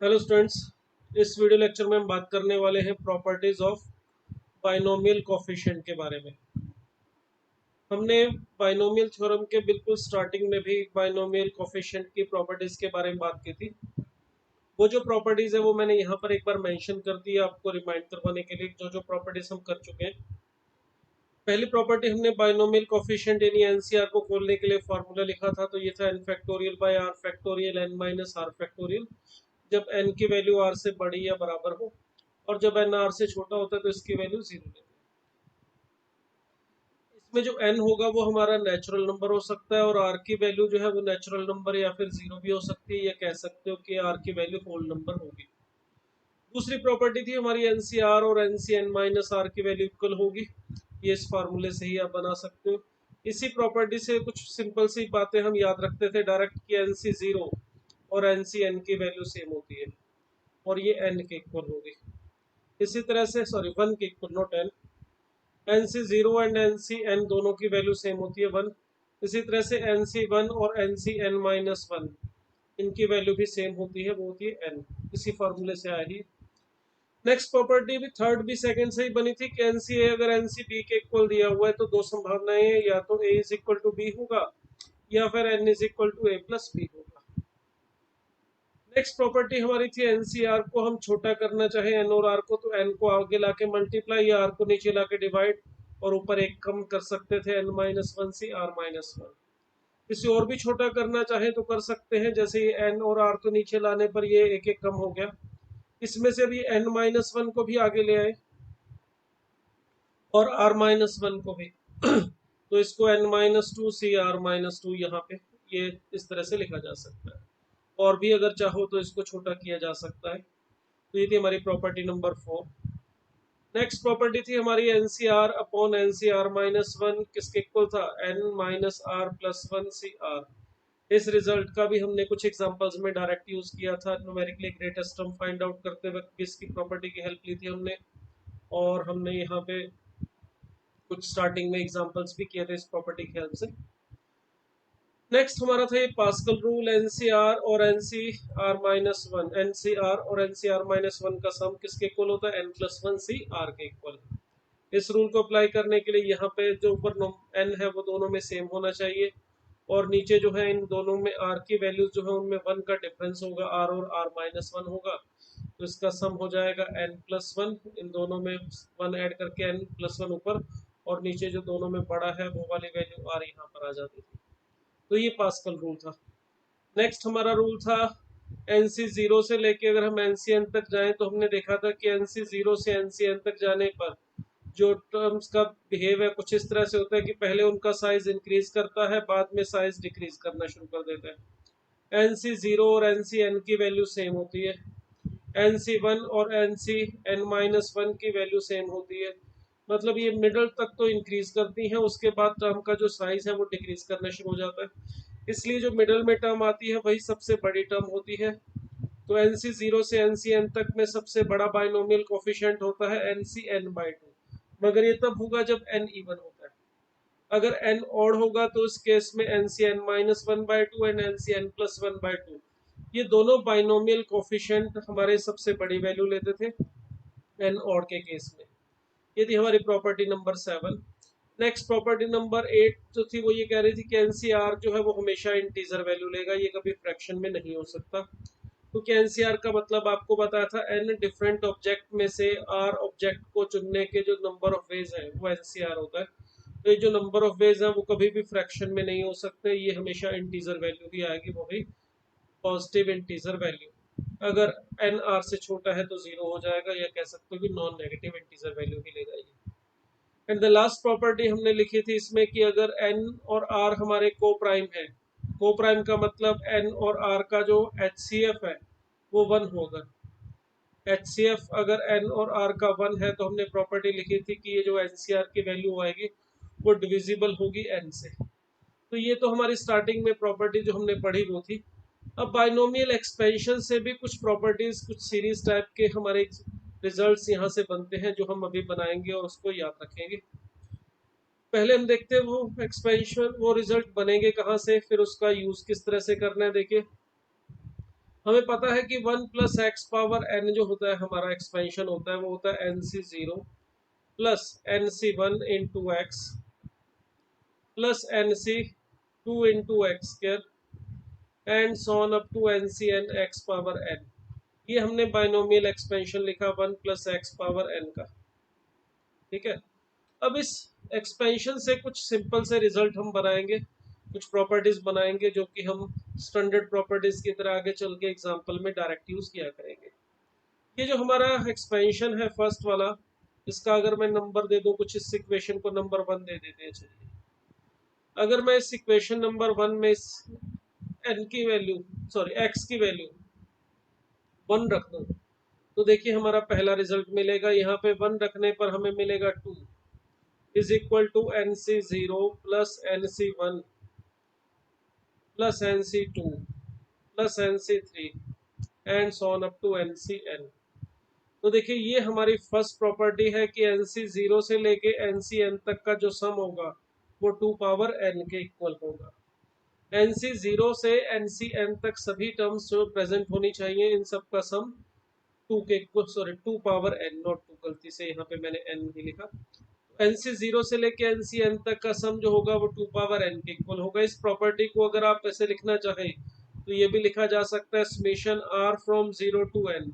Hello students, इस video lecture में हम बात करने वाले हैं प्रॉपर्टीज ऑफ बाइनोमियल कोफिशिएंट के बारे में। हमने बाइनोमियल थ्योरम के बिल्कुल स्टार्टिंग में भी बाइनोमियल कोफिशिएंट की प्रॉपर्टीज के बारे में बात की थी। वो जो प्रॉपर्टीज है वो मैंने यहाँ पर एक बार मेंशन कर दी आपको रिमाइंड करवाने के लिए, जो जो प्रॉपर्टीज हम कर चुके हैं। पहली प्रॉपर्टी हमने बाइनोमियल कोफिशिएंट यानी एनसीआर को खोलने के लिए फॉर्मूला लिखा था, तो ये था n factorial by r factorial n minus r factorial, जब n की वैल्यू r से बड़ी या बराबर हो, और जब n r से छोटा होता है तो इसकी वैल्यू 0 लेते हैं। इसमें जो n होगा वो हमारा नेचुरल नंबर हो सकता है, और r की वैल्यू जो है वो नेचुरल नंबर या फिर 0 भी हो सकती है, या कह सकते हो कि r की वैल्यू होल नंबर होगी। दूसरी प्रॉपर्टी थी हमारी एन सी आर और n C n minus r की वैल्यू इक्वल होगी। ये इस फार्मूले से ही आप बना सकते हो। इसी प्रॉपर्टी से कुछ सिंपल सी बातें हम याद रखते थे डायरेक्ट, कि एन सी जीरो और एन सी एन की वैल्यू सेम होती है और ये n के इक्वल होगी। इसी तरह से सॉरी 1 के इक्वल, not n, n C zero and n C n दोनों की वैल्यू सेम होती है 1। इसी तरह से एन सी वन और n C n minus one, इनकी वैल्यू भी सेम होती है, वो होती है n। इसी फॉर्मूले से आई ही। नेक्स्ट प्रॉपर्टी भी थर्ड भी सेकंड से ही बनी थी कि एन सी ए अगर एन सी बी के इक्वल दिया हुआ है तो दो संभावनाएं हैं, या तो a is equal to b होगा या फिर n is equal to a plus b होगा। नेक्स्ट प्रॉपर्टी हमारी थी एनसीआर को हम छोटा करना चाहे एन और आर को, तो एन को आगे लाके मल्टीप्लाई या आर को नीचे लाके डिवाइड, और ऊपर एक कम कर सकते थे n minus one C are minus one. इसे और भी छोटा करना चाहे तो कर सकते हैं, जैसे ये एन और आर को नीचे लाने पर ये एक एक कम हो गया। इसमें से अभी एन माइनस वन को भी आगे ले आए और आर माइनस वन को भी तो इसको n minus two C are minus two, यहाँ पे ये इस तरह से लिखा जा सकता है। और भी अगर चाहो तो इसको छोटा किया जा सकता है। तो ये थी हमारी प्रॉपर्टी नंबर 4। नेक्स्ट प्रॉपर्टी थी हमारी n C r upon n C are minus one, किसके इक्वल था, n minus r plus one C r. इस रिजल्ट का भी हमने कुछ एग्जांपल्स में डायरेक्ट यूज किया था। Numerically greatest term find out करते वक्त भी इसकी प्रॉपर्टी की हेल्प ली थी हमने, और हमने यहाँ पे कुछ स्टार्टिंग में एग्जांपल्स भी किए थे इस प्रॉपर्टी की हेल्प से। नेक्स्ट हमारा था ये पास्कल रूल, एनसीआर और एनसीआर माइनस वन, एनसीआर और एनसीआर माइनस वन का सम किसके इक्वल होता है, n plus one C r के इक्वल। इस रूल को अप्लाई करने के लिए यहाँ पे जो ऊपर एन है वो दोनों में सेम होना चाहिए, और नीचे जो है इन दोनों में आर की वैल्यूज जो है उनमें वन का डिफरेंस होगा, आर और आर माइनस वन होगा, तो इसका सम हो जाएगा एन प्लस वन। इन दोनों में वन ऐड करके एन प्लस वन ऊपर, और नीचे जो दोनों में बड़ा है वो वाली वैल्यू आर यहाँ पर आ जाती थी। तो ये पास्कल रूल था। नेक्स्ट हमारा रूल था एन सी जीरो से लेके अगर हम एन सी एन तक जाएं, तो हमने देखा था कि एन सी जीरो से एन सी एन तक जाने पर जो टर्म्स का बिहेव है कुछ इस तरह से होता है कि पहले उनका साइज इंक्रीज करता है, बाद में साइज डिक्रीज करना शुरू कर देता है। एन सी जीरो और एन सी एन की वैल्यू सेम होती है, एन सी वन और n C n minus one की वैल्यू सेम होती है। मतलब ये मिडल तक तो इंक्रीज करती है, उसके बाद टर्म का जो साइज है वो डिक्रीज करना शुरू हो जाता है। इसलिए जो मिडल में टर्म आती है वही सबसे बड़ी टर्म होती है। तो एन सी जीरो से एन सी एन तक में सबसे बड़ा बाइनोमियल कोफिशिएंट होता है N C n by two, मगर ये तब होगा जब एन इवन होता है। अगर एन ऑड होगा तो इस केस में n C n minus one by two and n C n plus one by two, ये दोनों बाइनोमियल कोफिशिएंट हमारे सबसे बड़ी वैल्यू लेते थे एन ऑड के केस में। ये थी हमारी property number 7। Next property number 8 जो थी वो ये कह रही थी कि एनसीआर जो है वो हमेशा इंटीजर वैल्यू लेगा, ये कभी फ्रैक्शन में नहीं हो सकता। क्योंकि एनसीआर का मतलब आपको बताया था एन डिफरेंट ऑब्जेक्ट में से आर ऑब्जेक्ट को चुनने के जो नंबर ऑफ वेज है वो एनसीआर होता है। तो ये जो नंबर ऑफ वेज है वो कभी भी फ्रैक्शन में नहीं हो सकते, ये हमेशा इंटीजर वैल्यू ही आएगी, वो भी पॉजिटिव इंटीजर वैल्यू। अगर एन आर से छोटा है तो जीरो हो जाएगा, या कह सकते हो कि नॉन नेगेटिव इंटीजर वैल्यू ही लेगा ये। एंड द लास्ट प्रॉपर्टी हमने लिखी थी इसमें कि अगर n और r हमारे को प्राइम है, को प्राइम का मतलब n और r का जो HCF है वो वन होगा। HCF अगर n और r का वन है तो हमने प्रॉपर्टी लिखी थी कि ये जो NCR की वैल्यू आएगी वो डिविजिबल होगी n से। तो ये तो हमारी स्टार्टिंग में प्रॉपर्टी जो हमने पढ़ी वो थी। अब बाइनोमियल एक्सपेंशन से भी कुछ प्रॉपर्टीज, कुछ सीरीज टाइप के हमारे रिजल्ट्स यहाँ से बनते हैं जो हम अभी बनाएंगे और उसको याद रखेंगे। पहले हम देखते हैं वो एक्सपेंशन, वो रिजल्ट बनेंगे कहाँ से, फिर उसका यूज किस तरह से करना है। देखिए हमें पता है कि 1 प्लस एक्स पावर एन जो होता है हमारा एक्सपेंशन होता है वो होता है N C zero plus N C one into X plus N C two into X square and so on up to N C N X power N. ये हमने बाइनोमियल एक्सपेंशन लिखा 1 प्लस एक्स पावर एन का। ठीक है, अब इस expansion से कुछ सिंपल से रिजल्ट हम बनाएंगे, कुछ प्रॉपर्टीज बनाएंगे जो कि हम स्टैंडर्ड प्रॉपर्टीज की तरह आगे चल के एग्जाम्पल में डायरेक्ट यूज किया करेंगे। ये जो हमारा एक्सपेंशन है फर्स्ट वाला, इसका अगर मैं नंबर दे दूं, कुछ इस इक्वेशन को नंबर 1 दे देते हैं। चलिए, अगर मैं इस इक्वेशन नंबर 1 में इस एन की वैल्यू, सॉरी एक्स की वैल्यू 1 रख दूं, तो देखिए हमारा पहला रिजल्ट मिलेगा। यहाँ पे 1 रखने पर हमें मिलेगा 2 is equal to N C zero plus N C one plus N C two plus N C three and so on up to N C N. तो देखिए ये हमारी फर्स्ट प्रॉपर्टी है कि एन सी जीरो से लेके N C n तक का जो सम होगा वो 2 पावर एन के इक्वल होगा। एन सी जीरो से एन सी एन तक सभी टर्म्स जो प्रेजेंट होनी चाहिए, इन सब का सम 2 के equal, sorry 2 power N, not 2, गलती से यहाँ पे मैंने एन भी लिखा। एन सी जीरो से लेके एन सी एन तक का सम जो होगा वो 2 पावर एन के इक्वल होगा। इस प्रॉपर्टी को अगर आप ऐसे लिखना चाहें तो ये भी लिखा जा सकता है summation R from 0 to N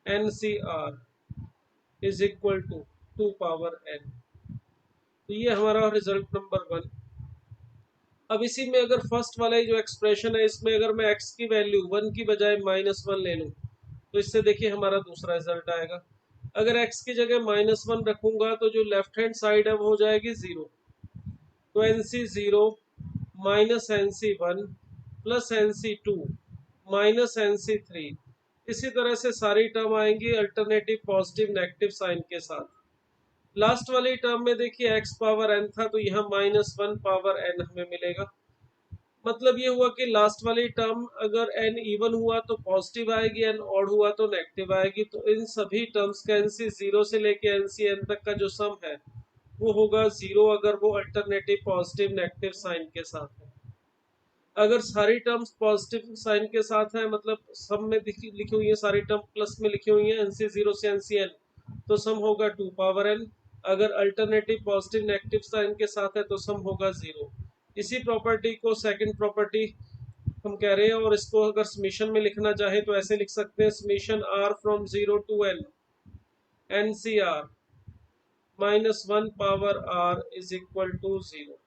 N C R is equal to 2 power N. तो ये हमारा रिजल्ट नंबर 1। अब इसी में अगर फर्स्ट वाला जो एक्सप्रेशन है इसमें अगर मैं x की वैल्यू 1 की बजाय -1 ले लूं तो इससे देखिए हमारा दूसरा रिजल्ट आएगा। अगर x की जगह -1 रखूंगा तो जो लेफ्ट हैंड साइड है वो हो जाएगी 0। तो N C zero minus N C one plus N C two minus N C three, इसी तरह से सारी टर्म आएंगी अल्टरनेटिव पॉजिटिव नेगेटिव साइन के साथ। लास्ट वाली टर्म में देखिए x पावर n था तो यहाँ -1 पावर n हमें मिलेगा। मतलब ये हुआ कि लास्ट वाली टर्म अगर n इवन हुआ तो पॉजिटिव आएगी, n ऑड हुआ तो नेगेटिव आएगी। तो इन सभी टर्म्स का एन सी जीरो से लेके एन सी एन तक का जो सम है वो होगा 0 अगर वो अल्टरनेटिव पॉजिटिव नेगेटिव साइन के साथ है। अगर सारी टर्म्स पॉजिटिव साइन के साथ है, मतलब सम में लिखी हुई है सारी टर्म प्लस में लिखी हुई है एन सी जीरो से एन सी एन, तो सम होगा 2 पावर एन। अगर अल्टरनेटिव पॉजिटिव नेगेटिव साइन के साथ है तो सम होगा 0। इसी प्रॉपर्टी को सेकंड प्रॉपर्टी हम कह रहे हैं, और इसको अगर समेशन में लिखना चाहे तो ऐसे लिख सकते हैं summation R from 0 to N N C R -1 power R is equal to 0।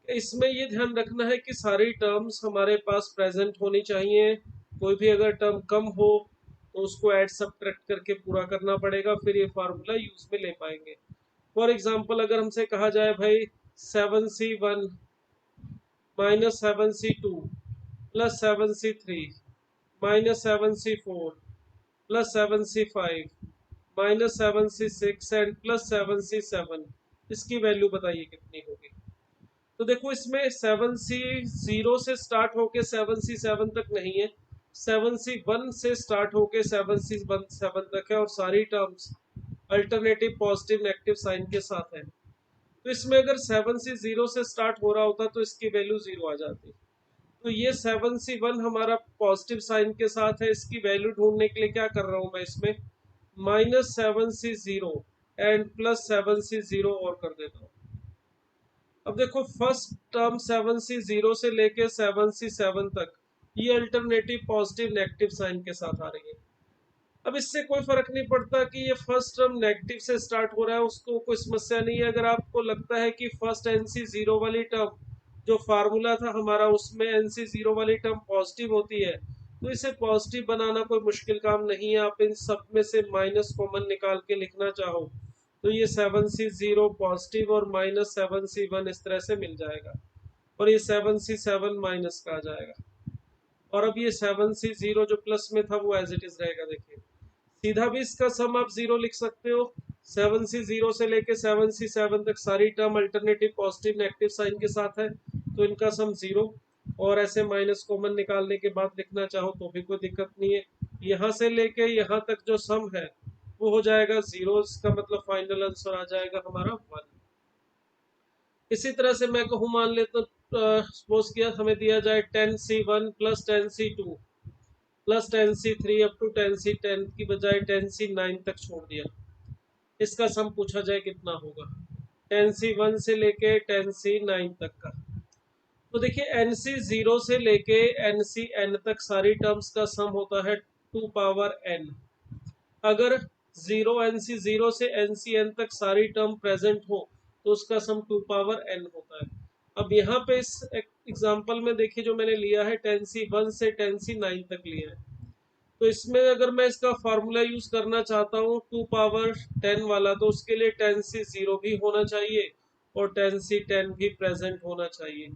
इसमें ये ध्यान रखना है कि सारी टर्म्स हमारे पास प्रेजेंट होनी चाहिए। कोई भी अगर टर्म कम हो तो उसको ऐड सब्ट्रैक्ट करके पूरा करना पड़ेगा, फिर ये फार्मूला यूज में ले पाएंगे। फॉर एग्जांपल अगर हमसे कहा जाए भाई 7c1 minus 7c2 plus 7c3 minus 7c4 plus 7c5 minus 7c6 and plus 7c7, इसकी वैल्यू बताइए कितनी होगी। तो देखो इसमें 7c0 से स्टार्ट होके 7c7 तक नहीं है, 7c1 से स्टार्ट होके 7c7 तक है, और सारी terms alternative positive negative sign के साथ है। तो इसमें अगर 7c0 से स्टार्ट हो रहा होता तो इसकी वैल्यू 0 आ जाती। तो ये 7c1 हमारा पॉजिटिव साइन के साथ है, इसकी वैल्यू ढूंढने के लिए क्या कर रहा हूं मैं, इसमें -7c0 एंड प्लस 7c0 और कर देता हूँ। अब देखो फर्स्ट टर्म 7c0 से लेके 7c7 तक ये अल्टरनेटिव पॉजिटिव नेगेटिव साइन के साथ आ रही है। अब इससे कोई फर्क नहीं पड़ता कि ये फर्स्ट टर्म नेगेटिव से स्टार्ट हो रहा है, उसको कोई समस्या नहीं है। अगर आपको लगता है कि फर्स्ट NC0 वाली टर्म जो फार्मूला था हमारा उसमें NC0 वाली टर्म पॉजिटिव होती है तो इसे पॉजिटिव बनाना कोई मुश्किल काम नहीं है। आप इन सब में से माइनस कॉमन निकाल के लिखना चाहो तो ये 7c0 पॉजिटिव और -7c1 इस तरह से मिल जाएगा, और ये 7c7 माइनस का आ जाएगा। और अब ये 7c0 जो प्लस में था वो एज इट इज रहेगा। देखिए सीधा भी इसका सम आप 0 लिख सकते हो। 7c0 से लेके 7c7 तक सारी term alternative positive negative sign के साथ है तो इनका सम 0, और ऐसे माइनस कॉमन निकालने के बाद लिखना चाहो तो भी कोई दिक्कत नहीं है। यहाँ से लेके यहाँ तक जो सम है वो हो जाएगा 0, इसका मतलब फाइनल आंसर आ जाएगा हमारा 1। इसी तरह से मैं कहूँ मान लेता सपोज किया हमें दिया जाए 10C1 plus 10C2 plus 10C3 up to 10C10 की बजाय 10C9 तक छोड़ दिया, इसका सम पूछा जाए कितना होगा 10C1 से लेके 10C9 तक का। तो देखिए NC0 से लेके NCN तक सारी टर्म्स का सम होता है 2 पावर n। अगर 0 से NCN तक सारी टर्म प्रेजेंट हो तो उसका सम 2 पावर n होता है। अब यहाँ पे इस एग्जांपल में देखिए जो मैंने लिया है 10C1 से 10C9 तक लिया है, तो इसमें अगर मैं इसका फार्मूला यूज करना चाहता हूँ 2 पावर 10 वाला, तो उसके लिए 10C0 भी होना चाहिए और 10C10 भी प्रेजेंट होना चाहिए।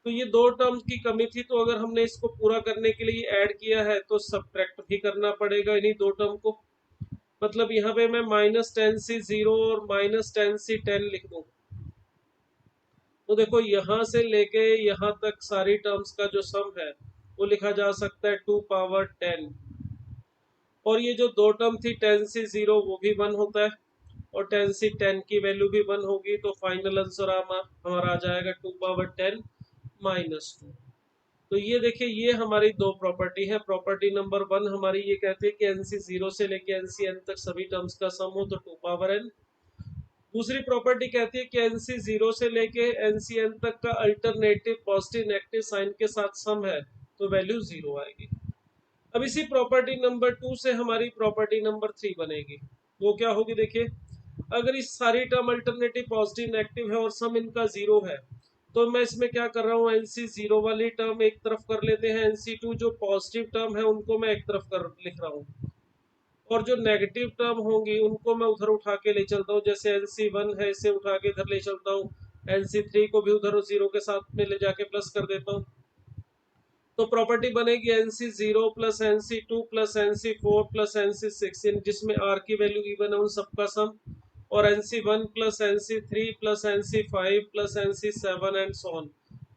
तो ये दो टर्म्स की कमी थी, तो अगर हमने इसको पूरा करने के लिए ऐड किया है तो सब्ट्रैक्ट भी करना पड़ेगा इन्हीं दो टर्म को। मतलब यहाँ पे मैं -10C0 और -10C10 लिख दूं, तो देखो यहाँ से लेके यहाँ तक सारी टर्म्स का जो सम है वो लिखा जा सकता है 2 पावर 10। और ये जो दो टर्म थी 10C0 वो भी 1 होता है और 10C10 की वैल्यू भी 1 होगी, तो फाइनल आंसर हमारा आ जाएगा 2 पावर 10 -2। तो ये देखिए ये हमारी दो प्रॉपर्टी है। प्रॉपर्टी नंबर 1 हमारी ये कहती है कि NC0 से लेके NCN तक सभी टर्म्स का सम हो तो 2 पावर n। दूसरी प्रॉपर्टी कहती है कि NC0 से लेके NCN तक का अल्टरनेटिव पॉजिटिव नेगेटिव साइन के साथ सम है तो वैल्यू 0 आएगी। अब इसी प्रॉपर्टी नंबर 2 से हमारी प्रॉपर्टी नंबर 3 बनेगी। वो क्या होगी देखिए, अगर इस सारी टर्म अल्टरनेटिव पॉजिटिव नेगेटिव है और सम इनका 0 है, तो मैं इसमें क्या कर रहा हूँ NC0 वाली टर्म एक तरफ कर लेते हैं, NC2 जो पॉजिटिव टर्म है उनको मैं एक तरफ कर लिख रहा हूँ और जो नेगेटिव टर्म होंगी उनको मैं उधर उठा के ले चलता हूँ। जैसे NC1 है इसे उठा के इधर ले चलता हूँ, NC3 को भी उधर 0 के साथ में ले जाके प्लस कर देता हूँ। तो प्रॉपर्टी बनेगी NC0 plus NC2 plus NC4 plus NC6, जिसमें R की वैल्यू इवन है उन सबका सम, और NC1 plus NC3 plus NC5 plus NC7 and so on,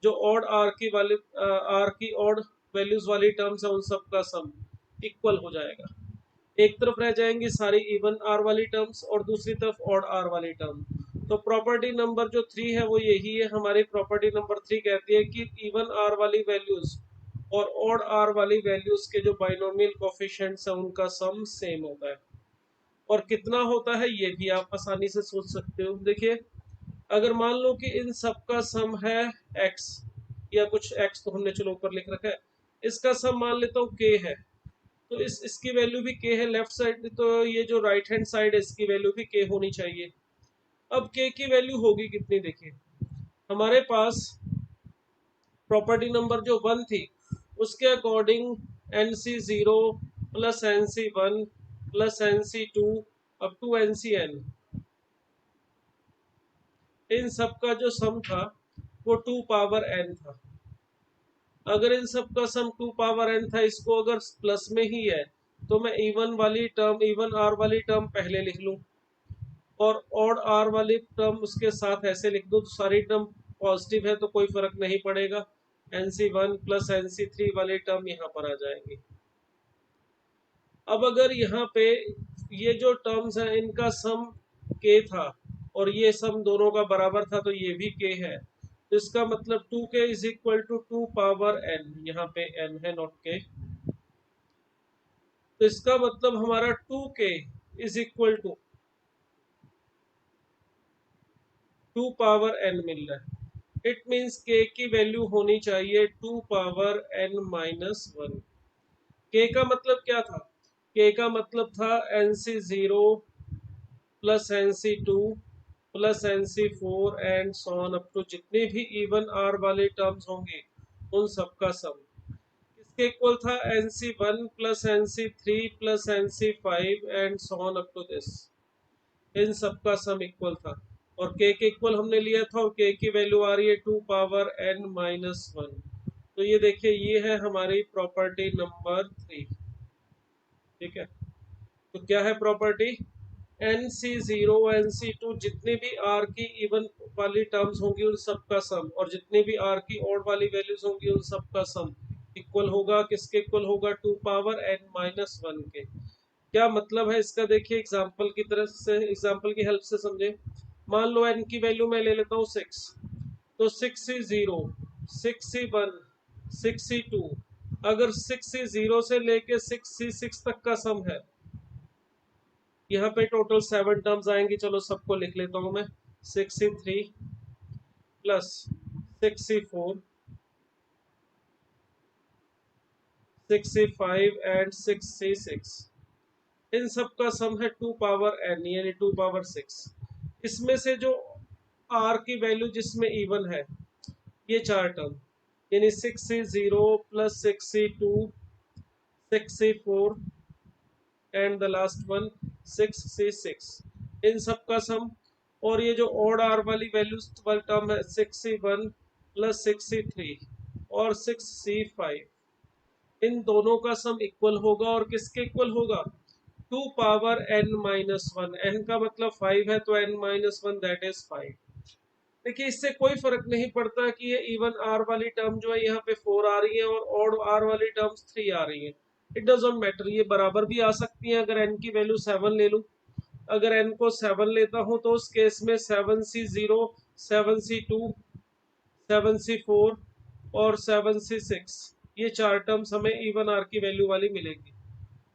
जो ऑड R की ऑड वैल्यूज वाली टर्म्स है उन सबका सम इक्वल हो जाएगा। एक तरफ रह जाएंगी सारी इवन R वाली टर्म्स और दूसरी तरफ ऑड R वाली टर्म। तो प्रॉपर्टी नंबर जो 3 है वो यही है हमारी। प्रॉपर्टी नंबर 3 कहती है कि इवन R वाली वैल्यूज और ऑड R वाली वैल्यूज के जो बाइनोमियल कोफिशिएंट्स है उनका सम सेम होता है। और कितना होता है ये भी आप आसानी से सोच सकते हो। देखिए अगर मान लो कि इन सब का सम है x, या कुछ x तो हमने चलो ऊपर लिख रखा है, इसका सम मान लेता हूँ k है, तो इसकी वैल्यू भी k है लेफ्ट साइड, तो ये जो राइट हैंड साइड है इसकी वैल्यू भी k होनी चाहिए। अब k की वैल्यू होगी कितनी, देखिए हमारे पास प्रॉपर्टी नंबर जो 1 थी उसके according NC0 plus NC1 plus NC2 up to NCN, इन सब का जो सम था वो 2 पावर n था। अगर इन सब का सम 2 पावर n था, इसको अगर प्लस में ही है तो मैं इवन R वाली टर्म पहले लिख लूं और ऑड R वाली टर्म उसके साथ ऐसे लिख दूं, तो सारी टर्म पॉजिटिव है तो कोई फर्क नहीं पड़ेगा, NC1 प्लस NC3 वाली टर्म यहाँ पर आ जाएंगी। अब अगर यहाँ पे ये जो टर्म्स हैं इनका सम k था और ये सम दोनों का बराबर था तो ये भी k है, तो इसका मतलब 2k is equal to 2 power n, यहाँ पे n है नॉट k, तो इसका मतलब हमारा 2k is equal to 2 power n मिल रहा है। इट मीन्स k की वैल्यू होनी चाहिए 2 पावर n माइनस 1। k का मतलब क्या था, k का मतलब था NC0 plus NC2 plus NC4 and so on up to जितने भी इवन R वाले टर्म्स होंगे उन सबका सम। इसके इक्वल था NC1 plus NC3 plus NC5 and so on up to this, इन सबका सम इक्वल था और k के इक्वल हमने लिया था और k की वैल्यू आ रही है 2 पावर n माइनस 1। तो ये देखिए ये है हमारी प्रॉपर्टी नंबर 3। ठीक है, तो क्या है प्रॉपर्टी, NC0 NC2 जितने भी R की इवन वाली टर्म्स होंगी उन सबका सम और जितने भी R की ऑड वाली वैल्यूज होंगी उन सबका सम इक्वल होगा, किसके इक्वल होगा, 2 पावर n माइनस 1 के। क्या मतलब है इसका, देखिए एग्जांपल की तरफ से, एग्जांपल की हेल्प से समझे। मान लो n की वैल्यू मैं ले लेता हूँ 6, तो 6 से 0 6C1 6C2, अगर 6C0 से लेके 6C6 तक का सम है, यहाँ पे टोटल 7 टर्म्स आएंगी। चलो सबको लिख लेता हूँ मैं। 6C3 plus 6C4 6C5 and 6C6, इन सब का सम है 2 पावर n यानी 2 पावर 6। इसमें से जो r की वैल्यू जिसमें इवन है, ये चार टर्म यानी 6C0 plus 6C2 6C4 and the last one 6C6, इन सब का सम। और ये जो ऑड आर वाली वैल्यूज वाली टर्म है 6C1 प्लस 6C3 और 6C5, इन दोनों का सम इक्वल होगा। और किसके इक्वल होगा? 2 power n minus one. N का मतलब 5 है तो n minus one that is 5। देखिए इससे कोई फर्क नहीं पड़ता कि ये इवन आर वाली टर्म जो है यहाँ पे 4 आ रही है और ऑड आर वाली टर्म्स 3 आ रही है। इट डजंट मैटर, ये बराबर भी आ सकती है। अगर n की वैल्यू 7 ले लूं, अगर n को 7 लेता हूं तो उस केस में 7C0 7C2 7C4 और 7C6, ये चार टर्म्स हमें इवन आर की वैल्यू वाली मिलेंगी।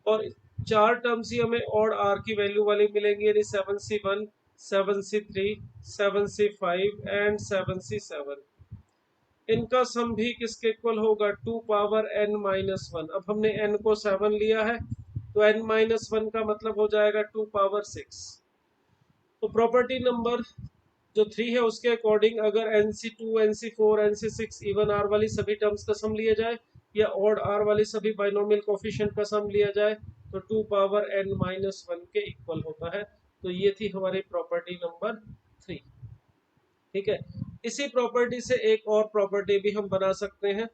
और चार टर्म्स ही हमें ऑड आर की वैल्यू वाली मिलेंगी, यानी 7C1 7C3 7C5 and 7C7। इनका सम भी किसके इक्वल होगा? 2 पावर n माइनस वन। अब हमने n को 7 लिया है तो n माइनस वन का मतलब हो जाएगा 2 पावर 6। तो प्रॉपर्टी नंबर जो 3 है उसके अकॉर्डिंग अगर NC2 NC4 NC6 even are वाली सभी टर्म्स का सम लिया जाए या ऑड आर वाली सभी बाइनोमियल कोफिशिएंट का सम लिया जाए तो 2 पावर n माइनस वन के इक्वल होता है। तो ये थी हमारी प्रॉपर्टी नंबर 3। ठीक है, इसी प्रॉपर्टी से एक और प्रॉपर्टी भी हम बना सकते हैं।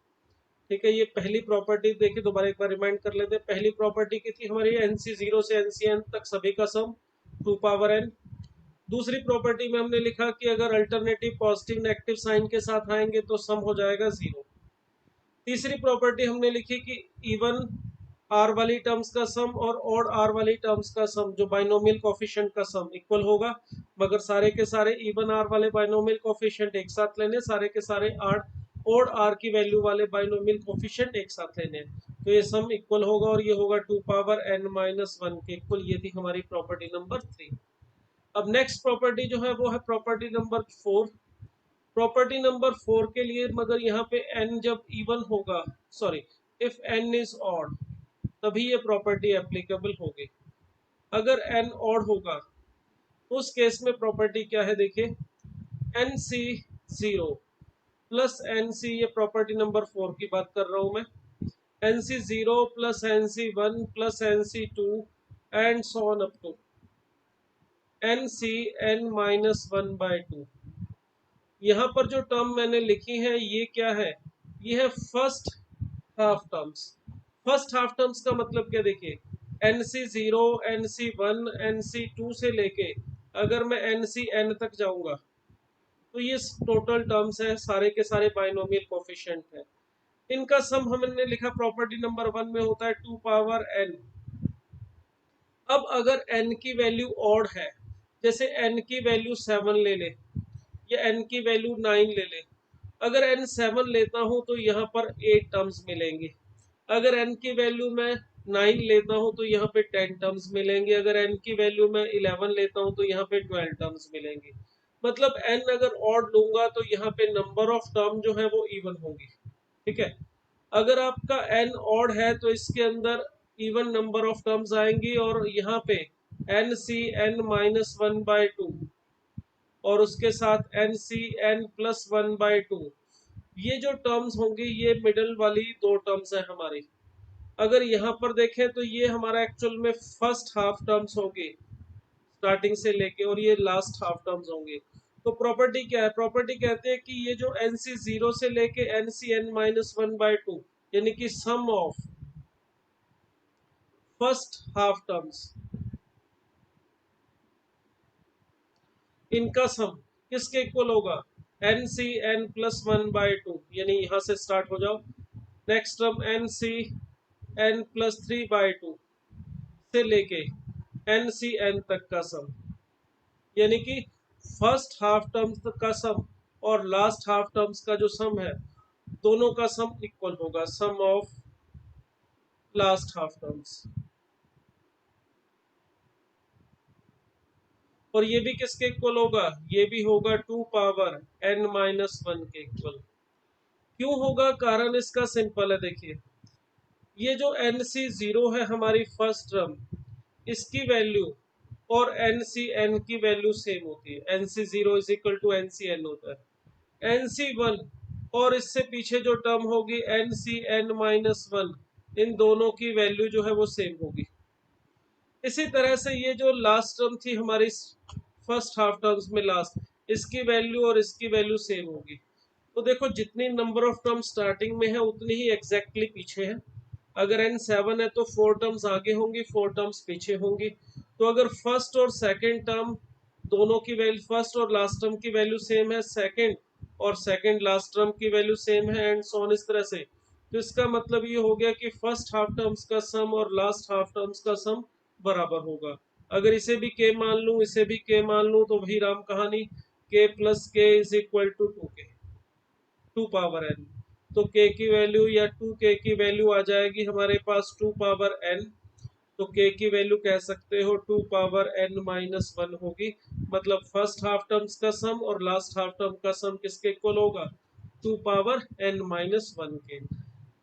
ठीक है, ये पहली प्रॉपर्टी देखिए, दोबारा एक बार रिमाइंड कर लेते हैं। पहली प्रॉपर्टी की थी हमारी NC0 से NCn तक सभी का सम 2 पावर n। दूसरी प्रॉपर्टी में हमने लिखा कि अगर अल्टरनेटिव पॉजिटिव नेगेटिव साइन के साथ आएंगे तो सम हो जाएगा 0। तीसरी प्रॉपर्टी हमने लिखी कि इवन आर वाली टर्म्स का सम और ऑड आर वाली टर्म्स का सम जो बाइनोमियल कोफिशिएंट का सम इक्वल होगा, मगर सारे के सारे इवन आर वाले बाइनोमियल कोफिशिएंट एक साथ लेने, सारे के सारे ऑड आर की वैल्यू वाले बाइनोमियल कोफिशिएंट एक साथ लेने, तो ये सम इक्वल होगा और ये होगा 2 पावर n माइनस वन के इक्वल। ये थी हमारी प्रॉपर्टी नंबर 3। अब नेक्स्ट प्रॉपर्टी जो है वो है प्रॉपर्टी नंबर 4। प्रॉपर्टी नंबर 4 के लिए मगर यहाँ पे n जब इवन होगा, sorry, if n is odd, तभी ये प्रॉपर्टी एप्लीकेबल होगी। अगर n ऑड होगा उस केस में प्रॉपर्टी क्या है देखिए, NC0 प्लस NC, ये प्रॉपर्टी नंबर 4 की बात कर रहा हूं मैं, NC0 plus NC1 plus NC2 and so on up to NCn minus one by 2। यहाँ पर जो टर्म मैंने लिखी है ये क्या है? ये है first half terms. First half terms का मतलब क्या देखिए, NC0 NC1 NC2 से लेके अगर मैं NCn तक जाऊंगा तो ये टोटल टर्म्स है, सारे के सारे बाइनोमियल कोफिशिएंट है। इनका सम हमने लिखा प्रॉपर्टी नंबर 1 में होता है 2 पावर n। अब अगर n की वैल्यू ऑड है, जैसे n की वैल्यू 7 ले ले या n की वैल्यू 9 ले ले, अगर n 7 लेता हूं तो यहाँ पर 8 टर्म्स मिलेंगे। अगर n की वैल्यू मैं 9 लेता हूं तो यहाँ पे 10 टर्म्स मिलेंगे। अगर n की वैल्यू मैं 11 लेता हूं तो यहाँ पे 12 टर्म्स मिलेंगे। मतलब n अगर ऑड लूंगा तो यहाँ पे नंबर ऑफ टर्म जो है वो इवन होंगी। ठीक है, अगर आपका n ऑड है तो इसके अंदर इवन नंबर ऑफ टर्म्स आएंगी और यहाँ पे NCn माइनस वन बाय 2 और उसके साथ NCn प्लस वन बाय 2, ये जो टर्म्स होंगी ये मिडल वाली दो टर्म्स है हमारी। अगर यहाँ पर देखें तो ये हमारा एक्चुअल में फर्स्ट हाफ टर्म्स होगी स्टार्टिंग से लेके, और ये लास्ट हाफ टर्म्स होंगे। तो प्रॉपर्टी क्या है? प्रॉपर्टी कहते हैं कि ये जो NC0 से लेके NCn माइनस वन बाय 2 यानी कि सम ऑफ फर्स्ट हाफ टर्म्स, इनका सम किसके इक्वल होगा? NCn प्लस वन बाय 2, यानी यहां से स्टार्ट हो जाओ। Next term NCn plus 3 by 2 से लेके NCn तक का सम, यानी कि फर्स्ट हाफ टर्म्स का सम और लास्ट हाफ टर्म्स का जो सम है दोनों का सम इक्वल होगा, सम ऑफ लास्ट हाफ टर्म्स। और ये भी किसके इक्वल होगा, ये भी होगा 2 पावर n माइनस 1 के इक्वल। क्यों होगा, कारण इसका सिंपल है। देखिए ये जो NC0 है हमारी फर्स्ट टर्म, इसकी वैल्यू और NCn की वैल्यू सेम होती है। NC0 is equal to NCn होता है। NC1 और इससे पीछे जो टर्म होगी NCn माइनस 1, इन दोनों की वैल्यू जो है वो सेम होगी। इसी तरह से ये जो लास्ट टर्म थी हमारी फर्स्ट हाफ टर्म्स में लास्ट, इसकी वैल्यू और इसकी वैल्यू सेम होगी। तो देखो जितनी नंबर ऑफ टर्म स्टार्टिंग में है उतनी ही एग्जैक्टली पीछे है। अगर n7 है तो 4 टर्म्स आगे होंगी, 4 टर्म्स पीछे होंगी। तो अगर फर्स्ट और सेकंड टर्म दोनों की वैल्यू, फर्स्ट और लास्ट टर्म की वैल्यू सेम है, सेकंड और सेकंड लास्ट टर्म की वैल्यू सेम है, एंड सो ऑन इस तरह से, तो इसका मतलब ये हो गया कि फर्स्ट हाफ टर्म्स का सम और लास्ट हाफ टर्म्स का सम बराबर होगा। अगर इसे भी k मान लूं, इसे भी k मान लूं, तो वही राम कहानी, k plus k is equal to 2k, 2 power n। तो k की वैल्यू या 2k की वैल्यू आ जाएगी हमारे पास 2 पावर n। तो k की वैल्यू कह सकते हो 2 पावर n माइनस 1 होगी। मतलब फर्स्ट हाफ टर्म्स का सम और लास्ट हाफ टर्म का सम किसके इक्वल होगा, 2 पावर n माइनस 1 के।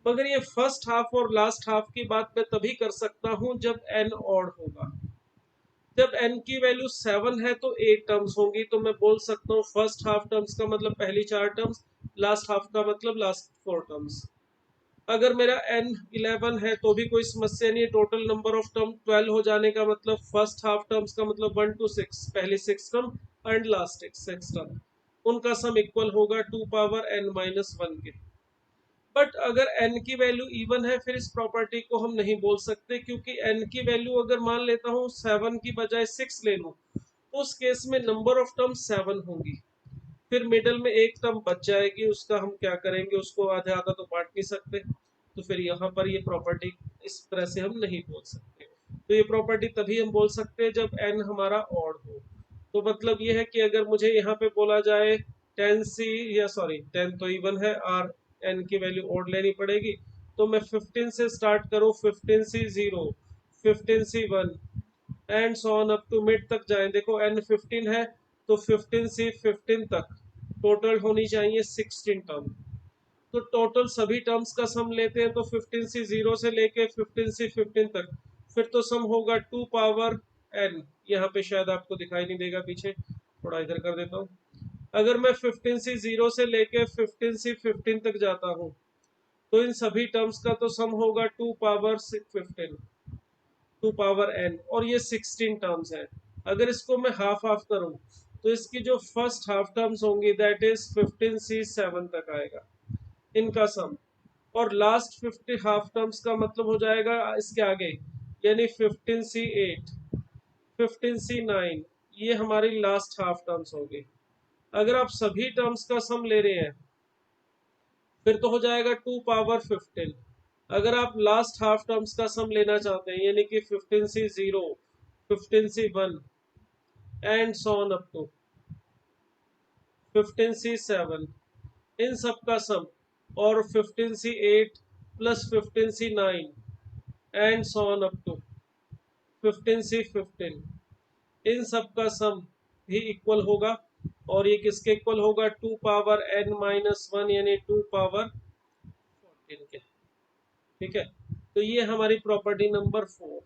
मगर ये फर्स्ट हाफ और लास्ट हाफ की बात मैं तभी कर सकता हूं जब n ऑड होगा। जब n की वैल्यू 7 है तो 8 टर्म्स होंगी, तो मैं बोल सकता हूँ फर्स्ट हाफ टर्म्स का मतलब पहली 4 टर्म्स, लास्ट हाफ का मतलब लास्ट 4 टर्म्स। अगर मेरा n 11 है तो भी कोई समस्या नहीं है, टोटल नंबर ऑफ टर्म 12 हो जाने का मतलब फर्स्ट हाफ टर्म्स का मतलब 1 to 6, पहली 6 टर्म एंड लास्ट 6 टर्म, उनका सम इक्वल होगा 2 पावर n माइनस 1 के। बट अगर n की वैल्यू इवन है फिर इस प्रॉपर्टी को हम नहीं बोल सकते, क्योंकि n की वैल्यू अगर मान लेता हूँ 7 की बजाय 6 ले लूं, तो उस केस में नंबर ऑफ टर्म 7 होंगी, फिर मिडल में एक टर्म बच जाएगी, उसका हम क्या करेंगे, उसको आधे आधा तो बांट नहीं सकते। तो फिर यहाँ पर ये प्रॉपर्टी इस तरह से हम नहीं बोल सकते। तो ये प्रॉपर्टी तभी हम बोल सकते हैं जब n हमारा ऑड हो। तो मतलब ये है कि अगर मुझे यहाँ पे बोला जाए 10c, या सॉरी 10 तो इवन है, और n की वैल्यू ऑड लेनी पड़ेगी, तो मैं 15 से स्टार्ट करूँ, 15c0, 15c1 and so on up to mid तक जाए। देखो n 15 है तो 15 से 15 तक टोटल होनी चाहिए 16 टर्म। तो टोटल सभी टर्म्स का सम लेते हैं तो 15 से 0 से लेके 15 से 15 तक, फिर तो सम होगा 2 पावर n। यहाँ पे शायद आपको दिखाई नहीं देगा, पीछे थोड़ा इधर कर देता हूँ। अगर मैं 15 से 0 से लेके 15 से 15 तक जाता हूँ तो इन सभी टर्म्स का तो सम होगा 2 पावर 15, 2 पावर n, और ये 16 टर्म्स है। अगर इसको मैं हाफ हाफ करूं तो इसकी जो फर्स्ट हाफ टर्म्स होंगी दैट इज 15c7 तक आएगा इनका सम, और लास्ट 50 हाफ टर्म्स का मतलब हो जाएगा इसके आगे, यानी 15c8, 15c9, ये हमारी लास्ट हाफ टर्म्स होगी। अगर आप सभी टर्म्स का सम ले रहे हैं फिर तो हो जाएगा 2 पावर 15। अगर आप लास्ट हाफ टर्म्स का सम लेना चाहते हैं यानी कि 15c0, 15c1 and so on up to 15c7, इन सब का सम, और 15c8 plus 15c9 and so on up to 15c15, इन सब का सम भी इक्वल होगा। और ये किसके इक्वल होगा, 2 पावर n माइनस 1 यानी 2 पावर 14 के। ठीक है, तो ये हमारी प्रॉपर्टी नंबर 4।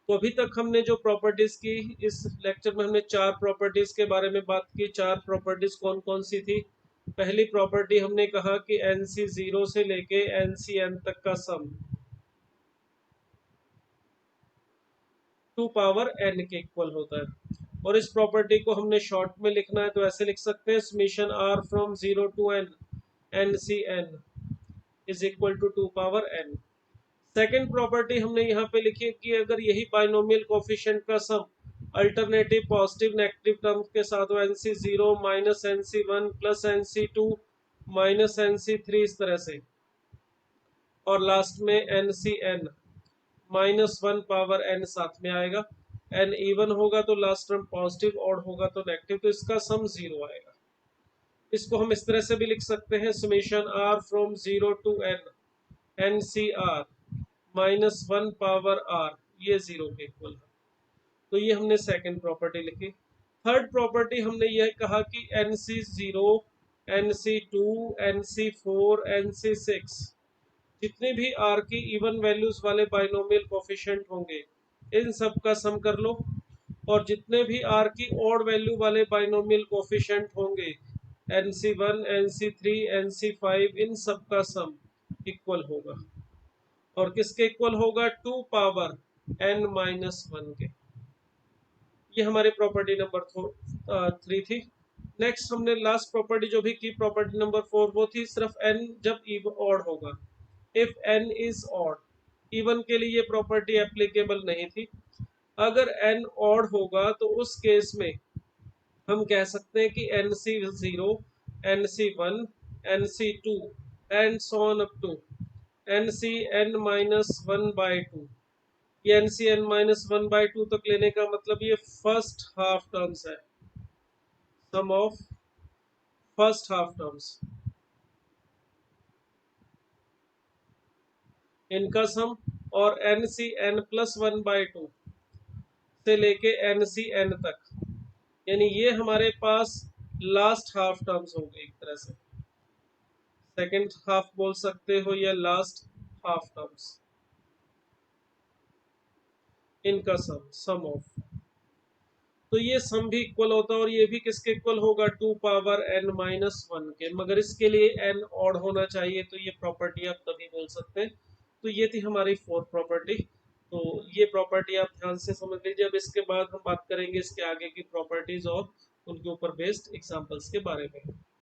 तो अभी तक हमने जो प्रॉपर्टीज की, इस लेक्चर में हमने 4 प्रॉपर्टीज के बारे में बात की। 4 प्रॉपर्टीज कौन कौन सी थी। पहली प्रॉपर्टी हमने कहा कि NC0 से लेके NCn तक का सम 2 पावर n के इक्वल होता है। और इस प्रॉपर्टी को हमने शॉर्ट में लिखना है तो ऐसे लिख सकते हैं, summation r from 0 to n NCn is equal to 2 power n। Second property हमने यहाँ पे लिखी है कि अगर यही बाइनोमियल कोफिशिएंट का सम अल्टरनेटिव पॉजिटिव नेगेटिव टर्म के साथ हो, NC0 minus NC1 plus NC2 minus NC3 इस तरह से, और लास्ट में NCn माइनस 1 पावर n साथ में आएगा। n इवन होगा तो लास्ट टर्म पॉजिटिव, ऑड होगा तो नेगेटिव, तो इसका सम 0 आएगा। इसको हम इस तरह से भी लिख सकते हैं, summation R from 0 to N C are minus 1 power R, ये 0 के इक्वल है। तो ये हमने सेकंड प्रॉपर्टी लिखी। थर्ड प्रॉपर्टी हमने यह कहा कि N C 0, N C 2, N C 4, N C 6 जितने भी आर की इवन वैल्यूज वाले बाइनोमियल कोफिशिएंट होंगे इन सब का सम कर लो, और जितने भी आर की ऑड वैल्यू वाले बाइनोमियल कोफिशिएंट होंगे NC1, NC3, NC5 इन सब का सम इक्वल होगा। और किसके इक्वल होगा? 2 पावर n-1 के। ये हमारी प्रॉपर्टी नंबर 3 थी। नेक्स्ट हमने लास्ट प्रॉपर्टी जो भी की, प्रॉपर्टी नंबर 4, वो थी सिर्फ n जब ऑड होगा, if n is odd. Even के लिए ये प्रॉपर्टी एप्लीकेबल नहीं थी। अगर n ऑड होगा तो उस केस में हम कह सकते हैं कि NC0, NC1, NC2 and so on up to NCn-1/2। ये NCn-1/2 तक लेने का मतलब ये फर्स्ट हाफ टर्म्स है, सम ऑफ फर्स्ट हाफ टर्म्स, इनका सम, और NCn+1/2 से लेके NCn तक, यानी ये हमारे पास लास्ट हाफ टर्म्स होंगे। एक तरह से सेकेंड हाफ बोल सकते हो या लास्ट हाफ टर्म्स, इनका सम ऑफ। तो ये सम भी इक्वल होता है, और ये भी किसके इक्वल होगा? 2 पावर n-1 के। मगर इसके लिए n ऑड होना चाहिए, तो ये प्रॉपर्टी आप तभी बोल सकते हैं। तो ये थी हमारी फोर्थ प्रॉपर्टी। तो ये प्रॉपर्टी आप ध्यान से समझ लीजिए। अब इसके बाद हम बात करेंगे इसके आगे की प्रॉपर्टीज और उनके ऊपर बेस्ड एग्जांपल्स के बारे में।